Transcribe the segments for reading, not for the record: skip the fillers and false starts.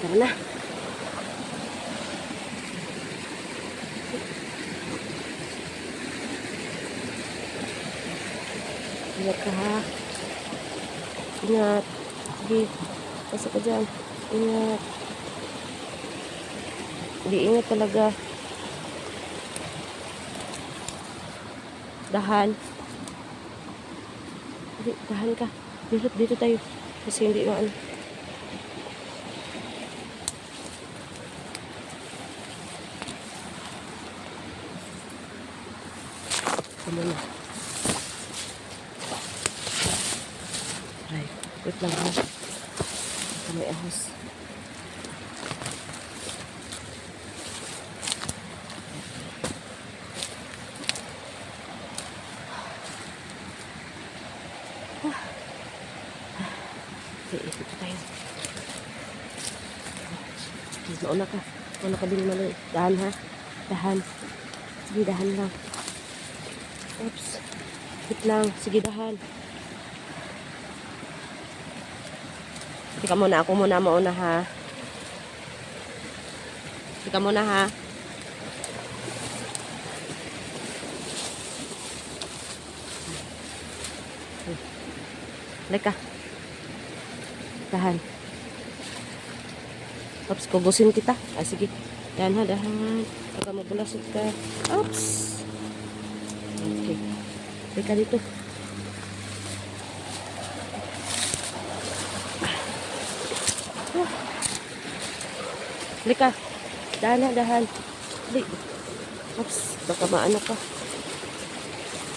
Tara na. Ingat ka ha. Ingat. Sige. Pasok ka dyan. Ingat. Hindi, ingat talaga. Dahan. Hindi, dahan ka. Dito tayo. Kasi hindi maano. Tama na. Ay, wait lang ha. Ito may ahos. Okay, ito tayo. Mauna ka. Mauna ka din naman. Dahan ha. Dahan. Sige, dahan lang. Oops. Wait lang. Sige, dahan. Tika muna. Ako muna mauna ha. Tika muna ha. Halika. Dahan. Oops, kugusin kita. Ah, sige. Dahan ha, dahan. Pagka mabulasot ka. Oops. Okay. Halika dito. Halika. Dahan ha, dahan. Halika. Oops, baka maano ka.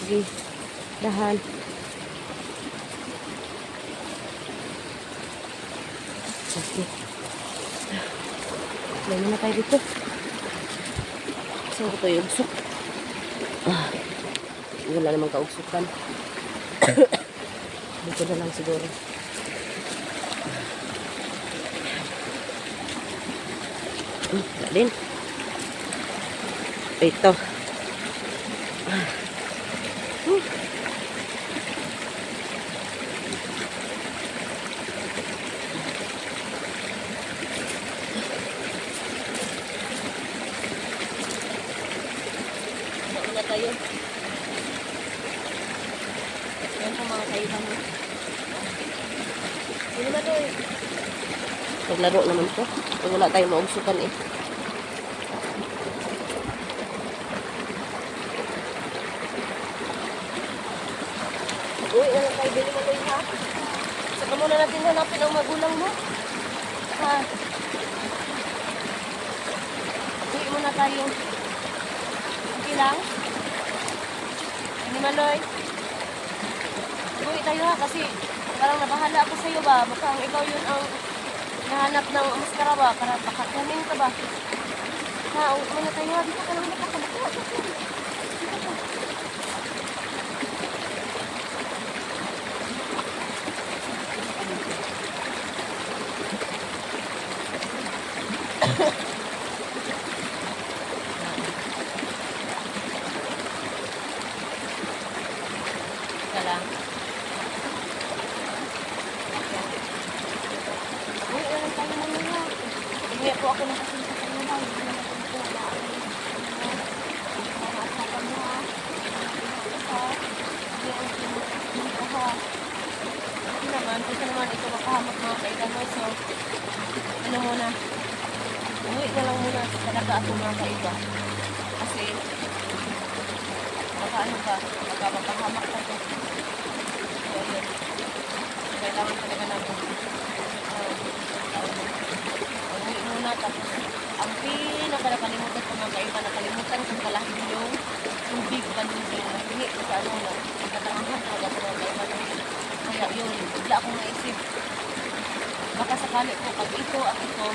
Sige. Dahan. Okay. Lay na tayo dito. Saan ko ito yung ugsok? Wala namang kaugsukan. Dito na lang siguro. Din. Ito. Mauna tayo. Yan po mga kaiban mo. Hindi naman doon. Naglaro naman po. Wala tayong maugsukan eh. Uy, ano tayo din naman doon ha? Saka muna natin hanapin ang magulang mo. Ha? Uy, muna tayo. Okay lang? Hindi maloy. Uy, tayo ha kasi parang nabahala ako sa'yo ba? Baka ang ikaw yun ang nahanap ng maskara ba? Para baka kanin ka ba? Ha, muna tayo ha. Dito ka lang nakasama. Dito ka. Teka lang. Uy, alam tayo naman ha. Hindi po ako nakasinta sa inyo lang. Hindi naman ako po maasapan mo ha. Hindi ang sinunod ha. Hindi naman. Kasi naman ito makahamag mga kailan mo. So, ano muna. Uwi na lang muna talaga ako mga kaiba. Kasi, baka ano ba, baka makahamak ka to. So, yun. Kailangan talaga natin. Uwi muna, tapos, ang pinaka-nakalimutan ko mga kaiba, nakalimutan kung palahin yung tubig ba nito. Hindi ko sa ano na, katangahan talaga ko mga kaiba. Kaya yun, bigla akong naisip. Baka sakali ko, pag ito at ito,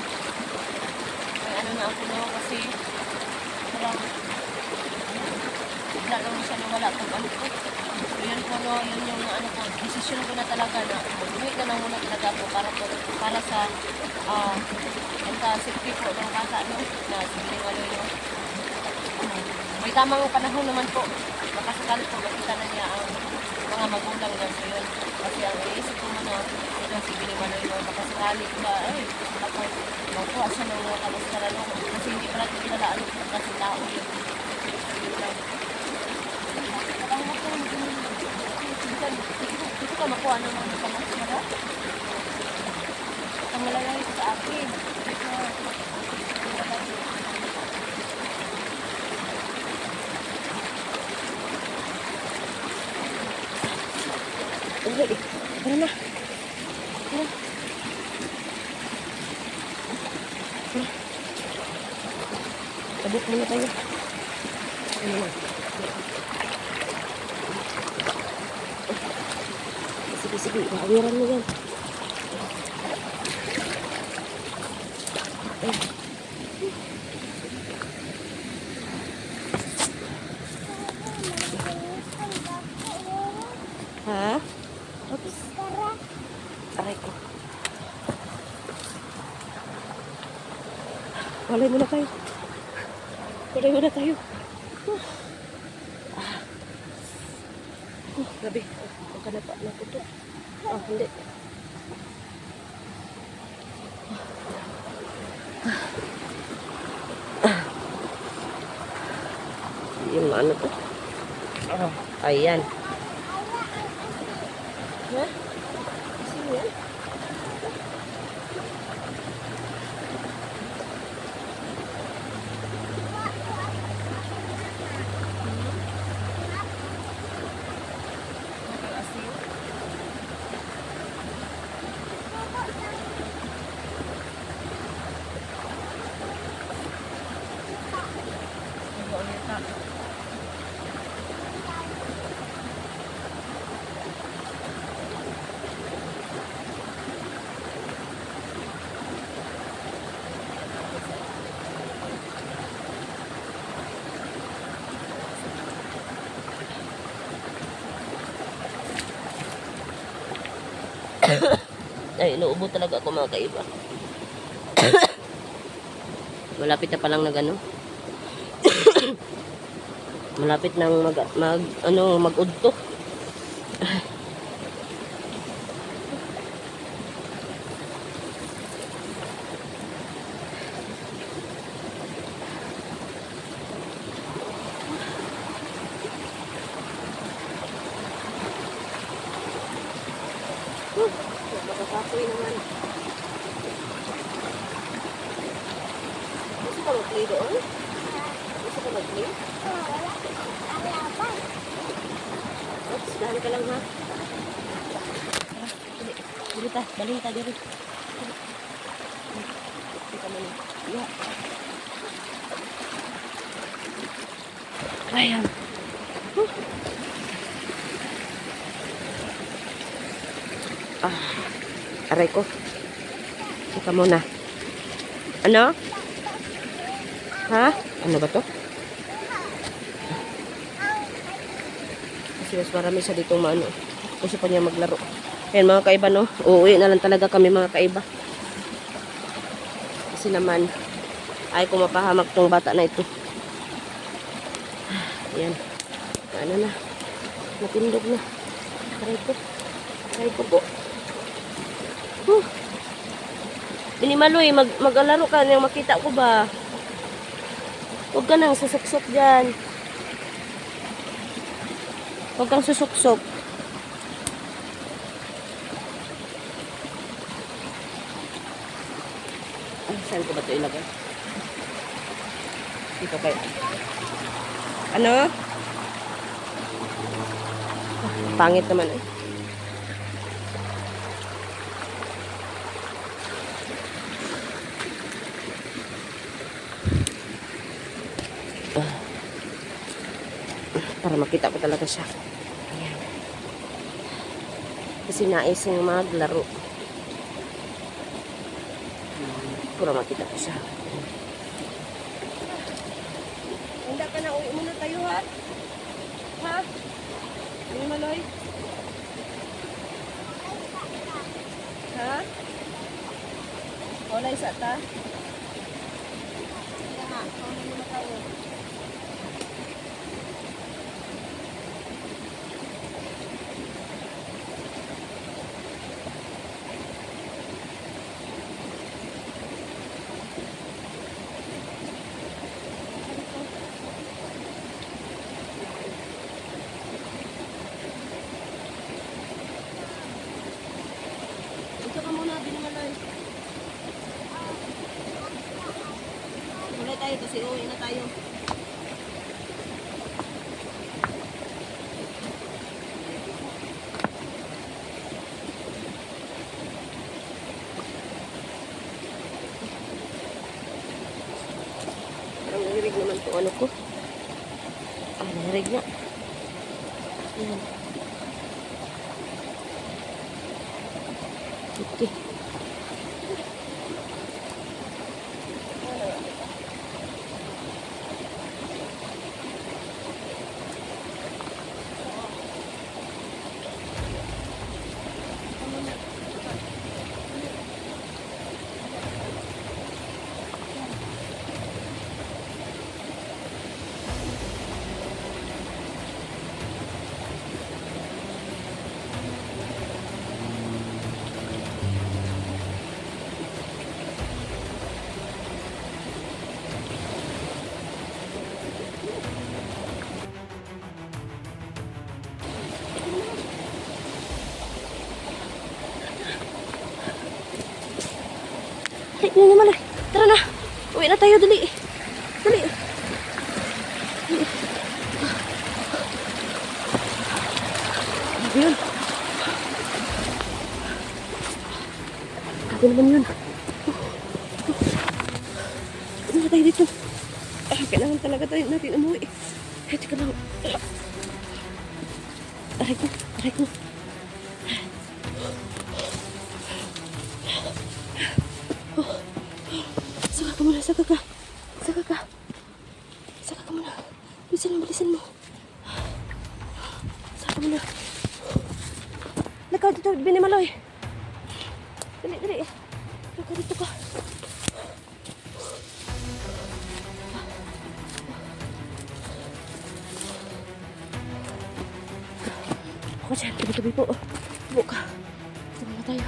may ano na ako no, kasi parang bigla lang siya nawala kung ano ko. So yun po no, yun yung ano ko, desisyon ko na talaga na mag-uwi na lang muna talaga ako para sa safety po ng bata no, na sabihin ano yun. May tamang panahon naman po, baka sakali po makita na niya ang mga magulang niya. So yun, kasi ang iisip ko muna, Kasi binimanoy mo, baka sakali ba, ay, ako, makuha siya ng mga kalustaran ako. Kasi hindi pa natin kinalaan kasi tao yun. Yun lang. Parang makuha mo din. Dito ka makuha ng mga kalustaran. Ang malalay ko sa akin. Okay, tara na. Tara. Tara. Tabok muna tayo. Ano na? Sige, sige. Maawiran mo yan. Ha? Oops. Aray ko. Walay muna tayo. Walay muna tayo. Grabe. Huwag ka na pa naputo. Hindi. Yung ano to? Ayan. Ha? Sino yan? Ay, inuubo talaga ako mga kaiba. Malapit na palang nagano. Malapit nang mag-udto. Makakapoy naman. Gusto ka mag-play doon? Gusto ka mag-play? Oops, dahan ka lang ha. Dili ta, baling ta diri. Dili ka man. Ya. Ayan. Aray ko. Ika muna. Ano? Ha? Ano ba to? Kasi mas marami siya dito maano. Gusto pa niya maglaro. Ayan mga kaiba no. Uuwi na lang talaga kami mga kaiba. Kasi naman ay kung mapahamak tong bata na ito. Ayan. Ano na. Natindog na. Aray ko. Aray ko po. Binimaloy, mag-alaro ka nang makita ko ba? Huwag ka nang susuksok dyan. Huwag kang susuksok. Ay, saan ko ba ito ilagay? Dito kayo. Ano? Pangit naman eh. Para makita ko talaga siya. Ayan. Kasi nais yung maglaro. Para makita ko siya. Handa ka na, uwi muna tayo ha? Ha? Ano maloy? Ha? Wala isa ta? Sige nga, uwi muna tayo. kasi uwi na tayo. Parang narinig naman itong ano ko. Ah, narinig nga. Ayan. Okay. Ay, yun naman. Tara na. Uwi na tayo. Dali. Dali. Ano yun? Ano naman yun? Ano na tayo dito? Kailangan talaga tayo natin umuwi. Ay, tika lang. Aray ko. Aray ko. Saka ka muna, saka ka. Saka ka. Saka ka muna. Bilisan mo. Saka ka muna. Lakaw dito, Binimaloy. Dali. Lakaw dito ka. Ako dyan, tabi-tabi po. Tubo ka. Dito muna tayo.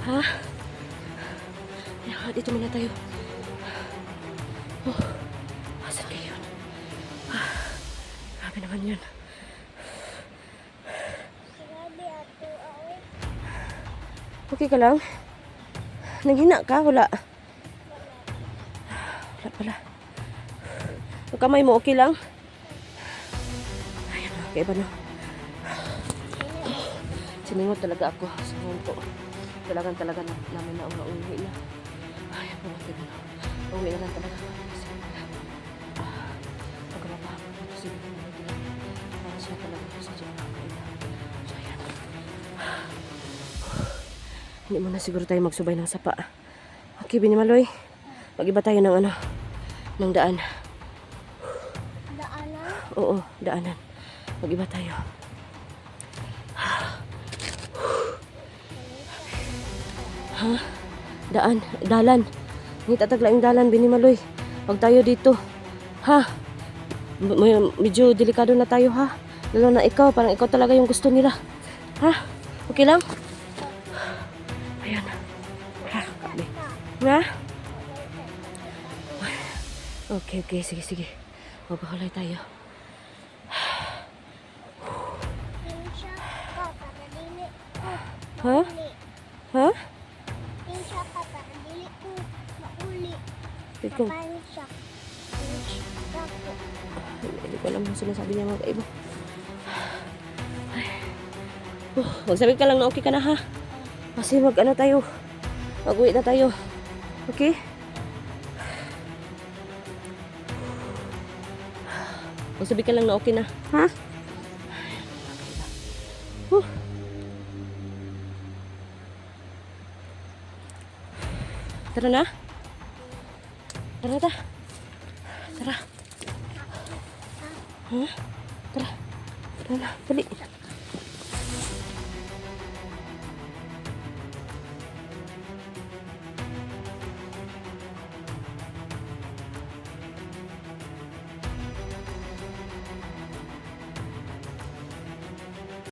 Ha? Ayan, dito muna tayo. Oh, asan kayo yun? Grabe naman yun. Okay ka lang? Nanghina ka? Wala. Wala pala. Yung kamay mo, okay lang? Ayan, okay ba na? Siningot talaga ako sa po. Kailangan talaga namin na uwi na. Ay, pumunti na. Uwi na lang talaga. Kasi, pagkababa ko dito si Binimaloy. Para siya talaga sa dyan. So, ayan. Hindi muna siguro tayo magsubay ng sapa. Okay, Binimaloy. Mag-iba tayo ng ano, ng daan. Daanan? Oo, daanan. Mag-iba tayo. Ha? Dalan. Ngitatagla yung dalan, Binimaloy. Huwag tayo dito. Ha? Medyo delikado na tayo, ha? Lalo na ikaw, parang ikaw talaga yung gusto nila. Ha? Okay lang? Ayan. Ha? Ha? Okay. Sige. Magpakulay tayo. Pinsya ka para dili ko Ha? mauli. Ha? Pinsya ka para dili ko mauli. Ikaw. Pinsya. Pinsya ko. Hindi ko alam kung sinasabi niya mga kaiba. Magsabi ka lang na okay ka na, ha? Kasi mag-ano tayo. Mag-uwi na tayo. Okay? Magsabi ka lang na okay na. Ha? Tara na. Tara. Ha? Tara na. Dali.